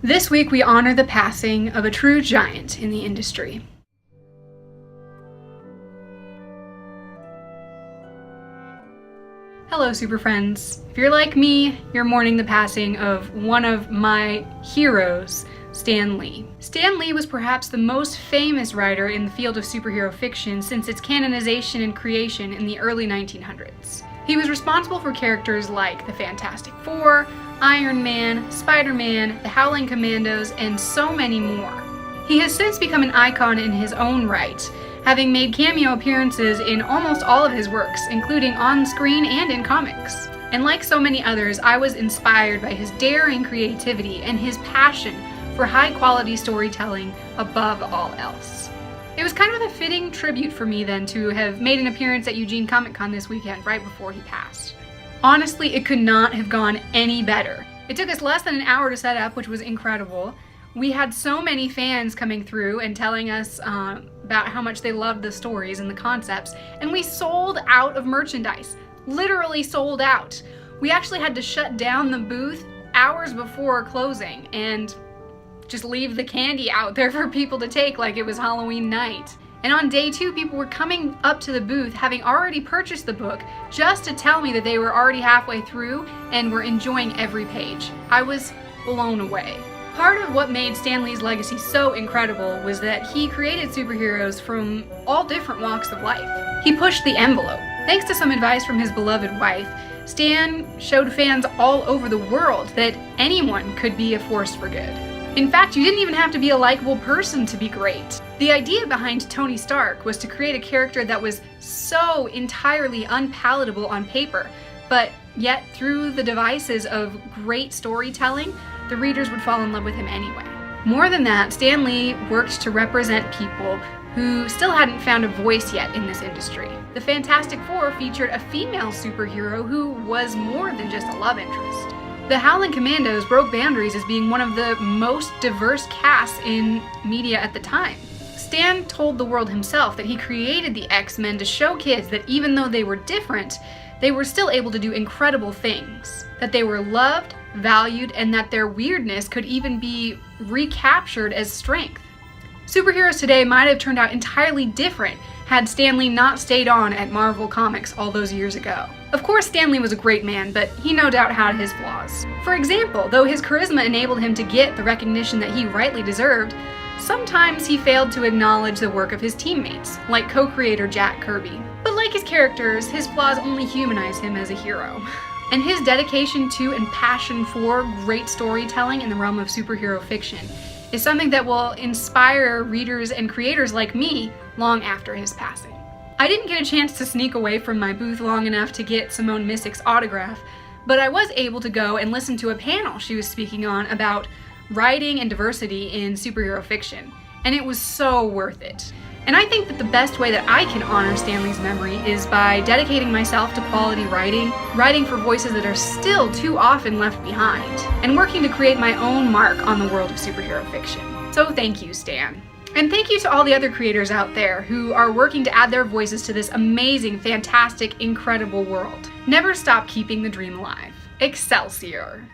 This week we honor the passing of a true giant in the industry. Hello, super friends. If you're like me, you're mourning the passing of one of my heroes, Stan Lee. Stan Lee was perhaps the most famous writer in the field of superhero fiction since its canonization and creation in the early 1900s. He was responsible for characters like the Fantastic Four, Iron Man, Spider-Man, the Howling Commandos, and so many more. He has since become an icon in his own right, having made cameo appearances in almost all of his works, including on-screen and in comics. And like so many others, I was inspired by his daring creativity and his passion for high-quality storytelling above all else. It was kind of a fitting tribute for me then to have made an appearance at Eugene Comic Con this weekend, right before he passed. Honestly, it could not have gone any better. It took us less than an hour to set up, which was incredible. We had so many fans coming through and telling us about how much they loved the stories and the concepts, and we sold out of merchandise. Literally sold out. We actually had to shut down the booth hours before closing and just leave the candy out there for people to take like it was Halloween night. And on day 2, people were coming up to the booth having already purchased the book just to tell me that they were already halfway through and were enjoying every page. I was blown away. Part of what made Stan Lee's legacy so incredible was that he created superheroes from all different walks of life. He pushed the envelope. Thanks to some advice from his beloved wife, Stan showed fans all over the world that anyone could be a force for good. In fact, you didn't even have to be a likable person to be great. The idea behind Tony Stark was to create a character that was so entirely unpalatable on paper, but yet through the devices of great storytelling, the readers would fall in love with him anyway. More than that, Stan Lee worked to represent people who still hadn't found a voice yet in this industry. The Fantastic Four featured a female superhero who was more than just a love interest. The Howling Commandos broke boundaries as being one of the most diverse casts in media at the time. Stan told the world himself that he created the X-Men to show kids that even though they were different, they were still able to do incredible things. That they were loved, valued, and that their weirdness could even be recaptured as strength. Superheroes today might have turned out entirely different had Stan Lee not stayed on at Marvel Comics all those years ago. Of course, Stan Lee was a great man, but he no doubt had his flaws. For example, though his charisma enabled him to get the recognition that he rightly deserved, sometimes he failed to acknowledge the work of his teammates, like co-creator Jack Kirby. But like his characters, his flaws only humanize him as a hero. And his dedication to and passion for great storytelling in the realm of superhero fiction is something that will inspire readers and creators like me long after his passing. I didn't get a chance to sneak away from my booth long enough to get Simone Missick's autograph, but I was able to go and listen to a panel she was speaking on about writing and diversity in superhero fiction, and it was so worth it. And I think that the best way that I can honor Stan Lee's memory is by dedicating myself to quality writing for voices that are still too often left behind, and working to create my own mark on the world of superhero fiction. So thank you, Stan. And thank you to all the other creators out there who are working to add their voices to this amazing, fantastic, incredible world. Never stop keeping the dream alive. Excelsior!